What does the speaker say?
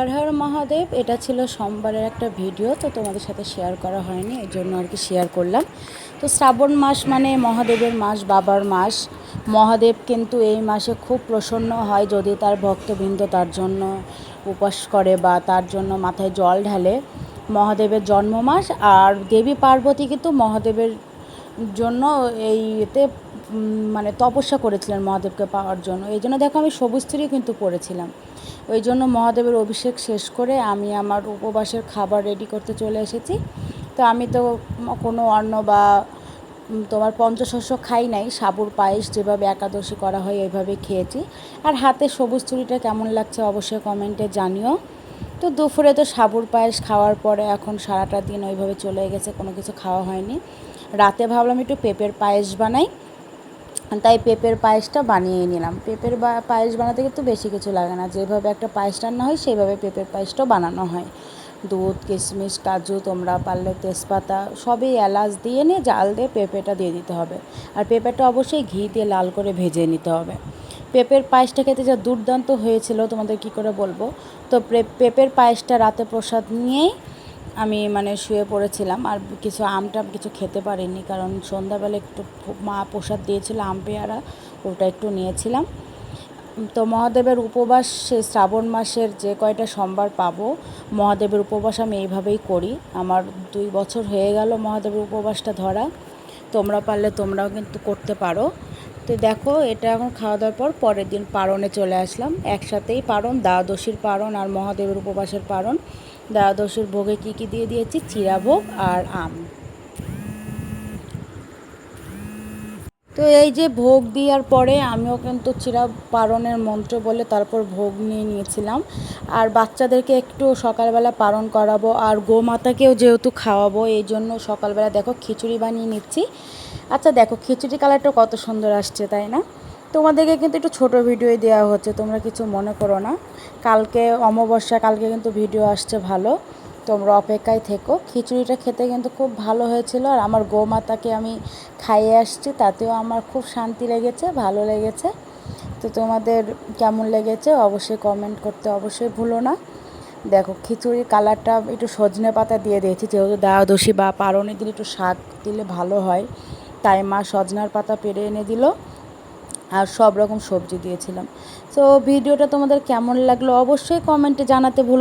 হর হর মহাদেব। এটা ছিল সোমবারের একটা ভিডিও, তো তোমাদের সাথে শেয়ার করা হয়নি, এই জন্য আর কি শেয়ার করলাম। তো শ্রাবণ মাস মানে মহাদেবের মাস, বাবার মাস। মহাদেব কিন্তু এই মাসে খুব প্রসন্ন হয় যদি তার ভক্তবৃন্দ তার জন্য উপবাস করে বা তার জন্য মাথায় জল ঢালে। মহাদেবের জন্ম মাস, আর দেবী পার্বতী কিন্তু মহাদেবের জন্য এই এতে মানে তপস্যা করেছিলেন মহাদেবকে পাওয়ার জন্য। এই জন্য দেখো আমি সবুজ চুড়ি কিন্তু পরেছিলাম। ওই জন্য মহাদেবের অভিষেক শেষ করে আমি আমার উপবাসের খাবার রেডি করতে চলে এসেছি। তো আমি তো কোনো অন্ন বা তোমার পঞ্চশস্য খাই নাই, সাবুর পায়েস যেভাবে একাদশী করা হয় ওইভাবে খেয়েছি। আর হাতে সবুজ চুড়িটা কেমন লাগছে অবশ্যই কমেন্টে জানিও। তো দুপুরে তো সাবুর পায়েস খাওয়ার পরে এখন সারাটা দিন ওইভাবে চলে গেছে, কোনো কিছু খাওয়া হয়নি। রাতে ভাবলাম একটু পেঁপের পায়েস বানাই, তাই পেঁপের পায়েসটা বানিয়ে নিলাম। পেঁপের পায়েস বানাতে কিন্তু বেশি কিছু লাগে না, যেভাবে একটা পায়েস রান্না হয় সেইভাবে পেঁপের পায়েসটাও বানানো হয়। দুধ, কিশমিশ, কাজু, তোমরা পারলে তেজপাতা সবই এলাচ দিয়ে নিয়ে জাল দিয়ে পেঁপেটা দিয়ে দিতে হবে। আর পেঁপেটা অবশ্যই ঘি দিয়ে লাল করে ভেজে নিতে হবে। পেঁপের পায়েসটা খেতে যা দুর্দান্ত হয়েছিল তোমাদের কি করে বলবো। তো পেঁপের পায়েসটা রাতে প্রসাদ নিয়েই আমি মানে শুয়ে পড়েছিলাম। আর কিছু খেতে পারিনি, কারণ সন্ধ্যাবেলা একটু মা প্রসাদ দিয়েছিল আম পেয়ারা, ওটা একটু নিয়েছিলাম। তো মহাদেবের উপবাস সে শ্রাবণ মাসের যে কয়টা সোমবার পাবো, মহাদেবের উপবাস আমি এইভাবেই করি। আমার 2 বছর হয়ে গেল মহাদেবের উপবাসটা ধরা। তোমরা পারলে তোমরাও কিন্তু করতে পারো। তো দেখো এটা এখন খাওয়া দাওয়ার পর পরের দিন পারণে চলে আসলাম। একসাথেই পারণ, দ্বাদশীর পারণ আর মহাদেবের উপবাসের পারণ। দ্বাদশীর ভোগে কী কী দিয়ে দিয়েছি, চিরাভোগ আর আম। তো এই যে ভোগ দেওয়ার পরে আমিও কিন্তু পারণের মন্ত্র বলে তারপর ভোগ নিয়ে নিয়েছিলাম। আর বাচ্চাদেরকে একটু সকালবেলা পারণ করাবো আর গোমাতাকেও যেহেতু খাওয়াবো, এই জন্য সকালবেলা দেখো খিচুড়ি বানিয়ে নিচ্ছি। আচ্ছা দেখো খিচুড়ি কালারটা কত সুন্দর আসছে, তাই না? তোমাদেরকে কিন্তু একটু ছোট ভিডিওই দেওয়া হচ্ছে, তোমরা কিছু মনে করো না। কালকে অমাবস্যা, কালকে কিন্তু ভিডিও আসছে ভালো, তোমরা অপেক্ষায় থেকো। খিচুড়িটা খেতে কিন্তু খুব ভালো হয়েছিল, আর আমার গোমাতাকে আমি খাইয়ে আসছি, তাতেও আমার খুব শান্তি লেগেছে, ভালো লেগেছে। তো তোমাদের কেমন লেগেছে অবশ্যই কমেন্ট করতে অবশ্যই ভুলো না। দেখো খিচুড়ির কালারটা একটু সজনে পাতা দিয়ে দিয়েছি, যেহেতু দ্বাদশী বা পারণের দিন একটু শাক দিলে ভালো হয়, তাই মা সজনার পাতা পেড়ে এনে দিল। আর সব রকম সবজি দিয়েছিলাম। তো ভিডিওটা তোমাদের কেমন লাগলো অবশ্যই কমেন্টে জানাতে ভুলো।